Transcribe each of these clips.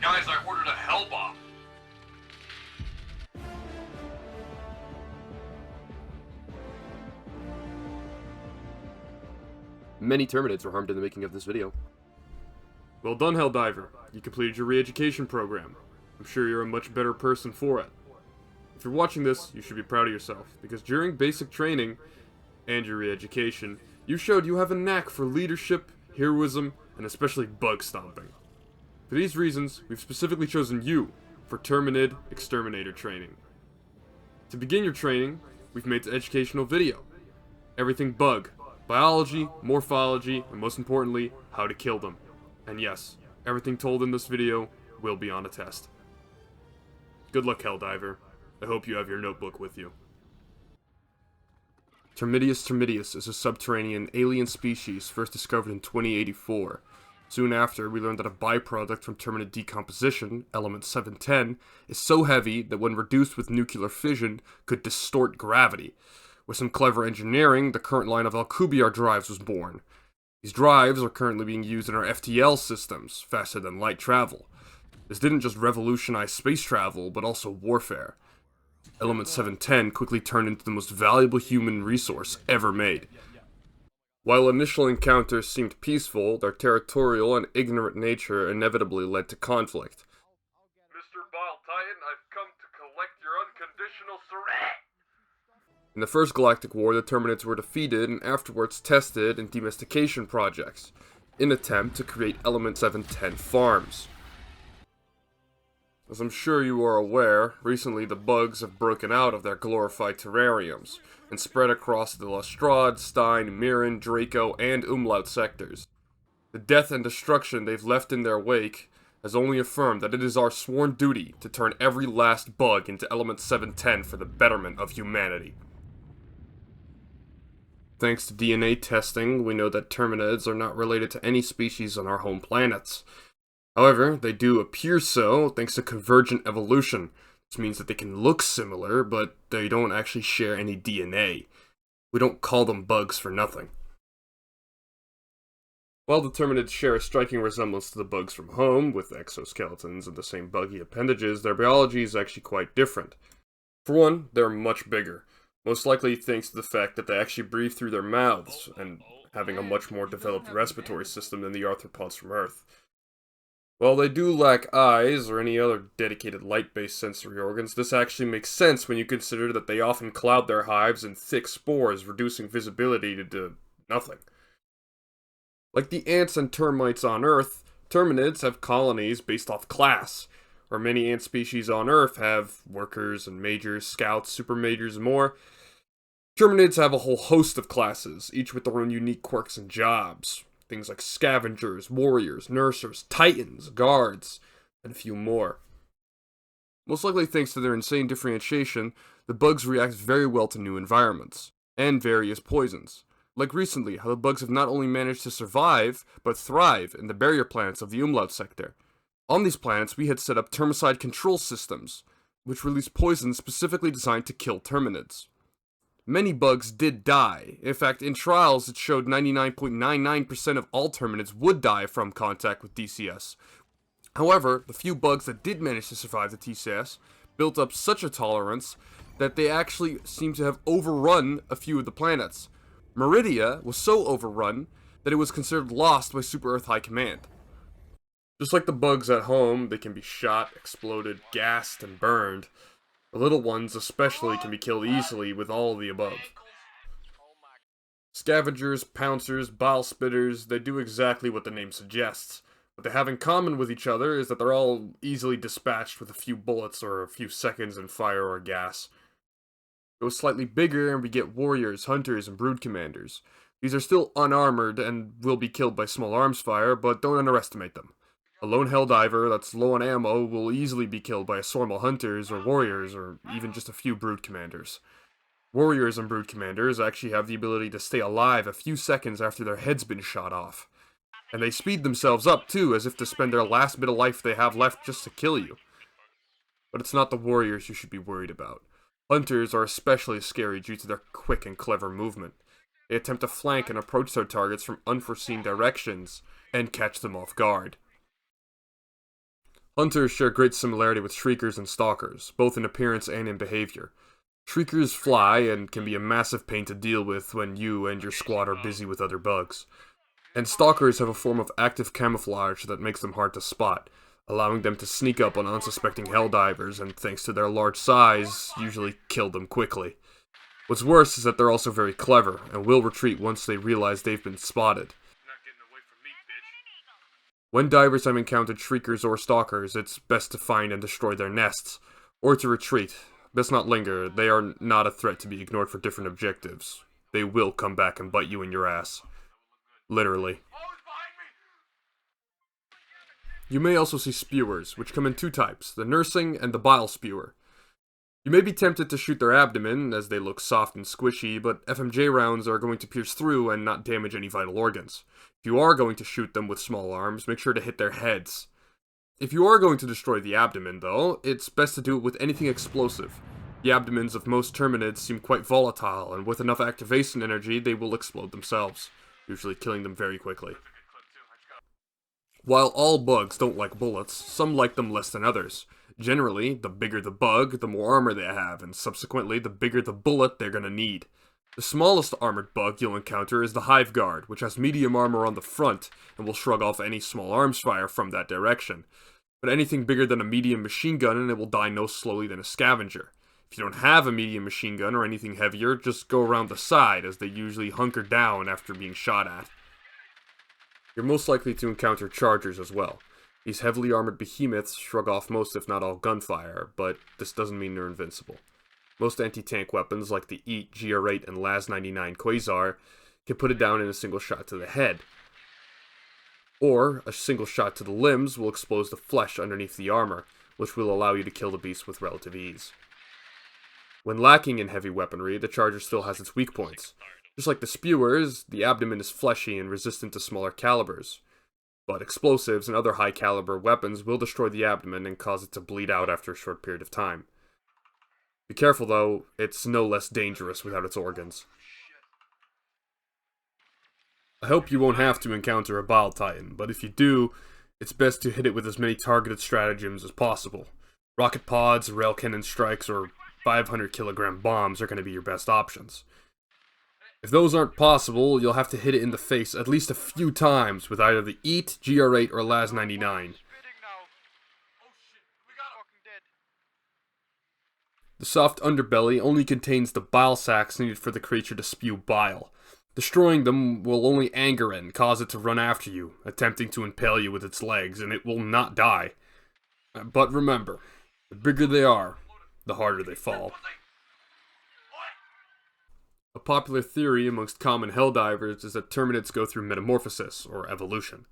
Guys, I ordered a Hellbomb. Many Terminids were harmed in the making of this video. Well done, Helldiver. You completed your re-education program. I'm sure you're a much better person for it. If you're watching this, you should be proud of yourself, because during basic training and your re-education, you showed you have a knack for leadership, heroism, and especially bug stomping. For these reasons, we've specifically chosen you for Terminid Exterminator training. To begin your training, we've made an educational video. Everything bug, biology, morphology, and most importantly, how to kill them. And yes, everything told in this video will be on a test. Good luck, Helldiver. I hope you have your notebook with you. Termidius termidius is a subterranean alien species first discovered in 2084. Soon after, we learned that a byproduct from terminid decomposition, element 710, is so heavy that when reduced with nuclear fission, could distort gravity. With some clever engineering, the current line of Alcubierre drives was born. These drives are currently being used in our FTL systems, faster than light travel. This didn't just revolutionize space travel, but also warfare. Element 710 quickly turned into the most valuable human resource ever made. While initial encounters seemed peaceful, their territorial and ignorant nature inevitably led to conflict. Mr. Bile Titan, I've come to collect your unconditional surrender. In the First Galactic War, the Terminids were defeated and afterwards tested in domestication projects, in an attempt to create Element 710 farms. As I'm sure you are aware, recently the bugs have broken out of their glorified terrariums, and spread across the Lestrade, Stein, Mirren, Draco, and Umlaut sectors. The death and destruction they've left in their wake has only affirmed that it is our sworn duty to turn every last bug into Element 710 for the betterment of humanity. Thanks to DNA testing, we know that Terminids are not related to any species on our home planets. However, they do appear so thanks to convergent evolution. This means that they can look similar, but they don't actually share any DNA. We don't call them bugs for nothing. While the Terminids share a striking resemblance to the bugs from home, with exoskeletons and the same buggy appendages, their biology is actually quite different. For one, they're much bigger, most likely thanks to the fact that they actually breathe through their mouths, and having a much more developed respiratory system than the arthropods from Earth. While they do lack eyes or any other dedicated light-based sensory organs, this actually makes sense when you consider that they often cloud their hives in thick spores, reducing visibility to nothing. Like the ants and termites on Earth, Terminids have colonies based off class, where many ant species on Earth have workers and majors, scouts, super majors, and more. Terminids have a whole host of classes, each with their own unique quirks and jobs. Things like scavengers, warriors, nursers, titans, guards, and a few more. Most likely thanks to their insane differentiation, the bugs react very well to new environments, and various poisons. Like recently, how the bugs have not only managed to survive, but thrive in the barrier planets of the Umlaut sector. On these planets, we had set up termicide control systems, which release poisons specifically designed to kill Terminids. Many bugs did die. In fact, in trials, it showed 99.99% of all Terminids would die from contact with DCS. However, the few bugs that did manage to survive the TCS built up such a tolerance that they actually seem to have overrun a few of the planets. Meridia was so overrun that it was considered lost by Super Earth High Command. Just like the bugs at home, they can be shot, exploded, gassed, and burned. The little ones especially can be killed easily with all of the above. Scavengers, pouncers, bile spitters, they do exactly what the name suggests. What they have in common with each other is that they're all easily dispatched with a few bullets or a few seconds in fire or gas. Go slightly bigger and we get warriors, hunters, and brood commanders. These are still unarmored and will be killed by small arms fire, but don't underestimate them. A lone Helldiver that's low on ammo will easily be killed by a swarm of hunters or warriors or even just a few brood commanders. Warriors and brood commanders actually have the ability to stay alive a few seconds after their head's been shot off. And they speed themselves up too, as if to spend their last bit of life they have left just to kill you. But it's not the warriors you should be worried about. Hunters are especially scary due to their quick and clever movement. They attempt to flank and approach their targets from unforeseen directions and catch them off guard. Hunters share great similarity with Shriekers and Stalkers, both in appearance and in behavior. Shriekers fly and can be a massive pain to deal with when you and your squad are busy with other bugs. And Stalkers have a form of active camouflage that makes them hard to spot, allowing them to sneak up on unsuspecting Helldivers and, thanks to their large size, usually kill them quickly. What's worse is that they're also very clever, and will retreat once they realize they've been spotted. When divers have encountered Shriekers or Stalkers, it's best to find and destroy their nests, or to retreat. Best not linger, they are not a threat to be ignored for different objectives. They will come back and bite you in your ass. Literally. You may also see spewers, which come in two types, the nursing and the bile spewer. You may be tempted to shoot their abdomen, as they look soft and squishy, but FMJ rounds are going to pierce through and not damage any vital organs. If you are going to shoot them with small arms, make sure to hit their heads. If you are going to destroy the abdomen, though, it's best to do it with anything explosive. The abdomens of most Terminids seem quite volatile, and with enough activation energy, they will explode themselves, usually killing them very quickly. While all bugs don't like bullets, some like them less than others. Generally, the bigger the bug, the more armor they have, and subsequently, the bigger the bullet they're gonna need. The smallest armored bug you'll encounter is the Hive Guard, which has medium armor on the front, and will shrug off any small arms fire from that direction. But anything bigger than a medium machine gun and it will die no slowly than a scavenger. If you don't have a medium machine gun or anything heavier, just go around the side, as they usually hunker down after being shot at. You're most likely to encounter Chargers as well. These heavily armored behemoths shrug off most if not all gunfire, but this doesn't mean they're invincible. Most anti-tank weapons like the EAT, GR8, and LAZ-99 Quasar can put it down in a single shot to the head. Or, a single shot to the limbs will expose the flesh underneath the armor, which will allow you to kill the beast with relative ease. When lacking in heavy weaponry, the Charger still has its weak points. Just like the spewers, the abdomen is fleshy and resistant to smaller calibers. But explosives and other high-caliber weapons will destroy the abdomen and cause it to bleed out after a short period of time. Be careful though, it's no less dangerous without its organs. I hope you won't have to encounter a Bile Titan, but if you do, it's best to hit it with as many targeted stratagems as possible. Rocket pods, rail cannon strikes, or 500 kilogram bombs are going to be your best options. If those aren't possible, you'll have to hit it in the face at least a few times with either the EAT, GR8, or LAZ-99. The soft underbelly only contains the bile sacs needed for the creature to spew bile. Destroying them will only anger it and cause it to run after you, attempting to impale you with its legs, and it will not die. But remember, the bigger they are, the harder they fall. A popular theory amongst common Helldivers is that Terminids go through metamorphosis, or evolution.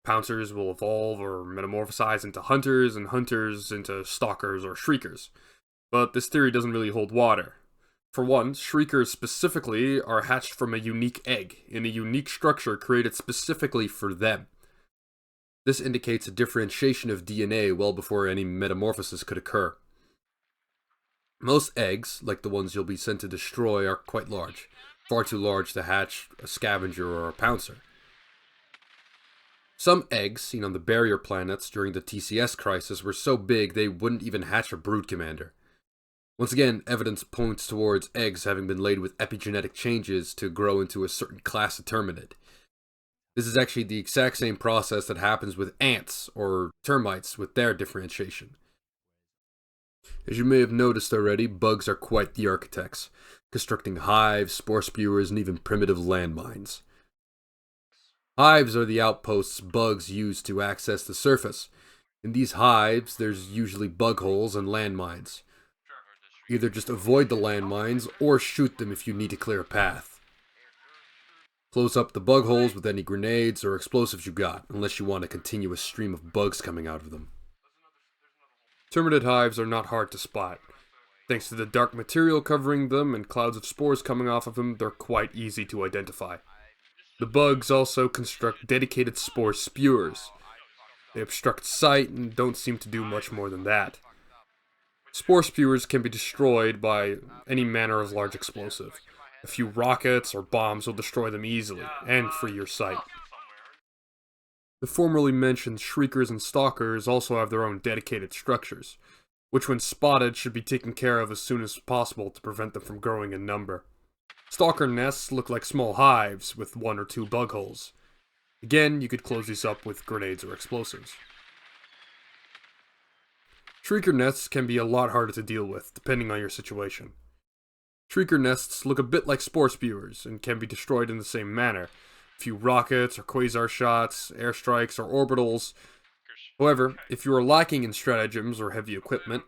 Pouncers will evolve or metamorphosize into hunters, and hunters into stalkers or shriekers. But this theory doesn't really hold water. For one, shriekers specifically are hatched from a unique egg, in a unique structure created specifically for them. This indicates a differentiation of DNA well before any metamorphosis could occur. Most eggs, like the ones you'll be sent to destroy, are quite large. Far too large to hatch a scavenger or a pouncer. Some eggs, seen on the barrier planets during the TCS crisis, were so big they wouldn't even hatch a brood commander. Once again, evidence points towards eggs having been laid with epigenetic changes to grow into a certain class of Terminid. This is actually the exact same process that happens with ants, or termites, with their differentiation. As you may have noticed already, bugs are quite the architects, constructing hives, spore spewers, and even primitive landmines. Hives are the outposts bugs use to access the surface. In these hives, there's usually bug holes and landmines. Either just avoid the landmines, or shoot them if you need to clear a path. Close up the bug holes with any grenades or explosives you got, unless you want a continuous stream of bugs coming out of them. Terminid hives are not hard to spot. Thanks to the dark material covering them and clouds of spores coming off of them, they're quite easy to identify. The bugs also construct dedicated spore spewers. They obstruct sight and don't seem to do much more than that. Spore spewers can be destroyed by any manner of large explosive. A few rockets or bombs will destroy them easily, and free your sight. The formerly mentioned Shriekers and Stalkers also have their own dedicated structures, which when spotted should be taken care of as soon as possible to prevent them from growing in number. Stalker nests look like small hives with 1 or 2 bug holes. Again, you could close these up with grenades or explosives. Shrieker nests can be a lot harder to deal with, depending on your situation. Shrieker nests look a bit like spore spewers, and can be destroyed in the same manner. A few rockets, or quasar shots, airstrikes, or orbitals. However, if you are lacking in stratagems or heavy equipment,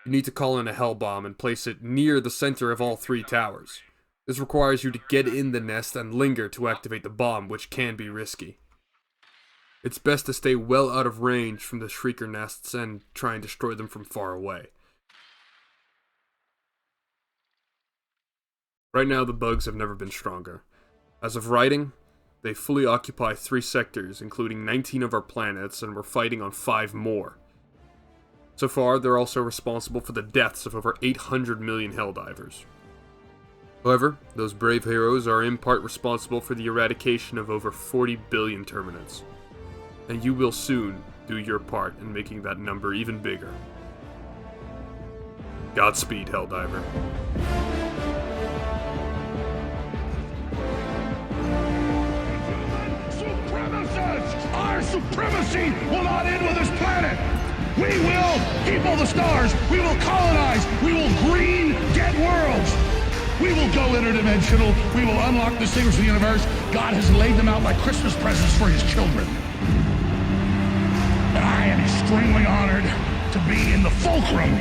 you need to call in a hell bomb and place it near the center of all 3 towers. This requires you to get in the nest and linger to activate the bomb, which can be risky. It's best to stay well out of range from the Shrieker nests and try and destroy them from far away. Right now, the bugs have never been stronger. As of writing, they fully occupy 3 sectors, including 19 of our planets, and we're fighting on 5 more. So far, they're also responsible for the deaths of over 800 million Helldivers. However, those brave heroes are in part responsible for the eradication of over 40 billion Terminids. And you will soon do your part in making that number even bigger. Godspeed, Helldiver. Supremacists! Our supremacy will not end with this planet! We will people the stars! We will colonize! We will green dead worlds! We will go interdimensional! We will unlock the secrets of the universe! God has laid them out like Christmas presents for his children. And I am extremely honored to be in the fulcrum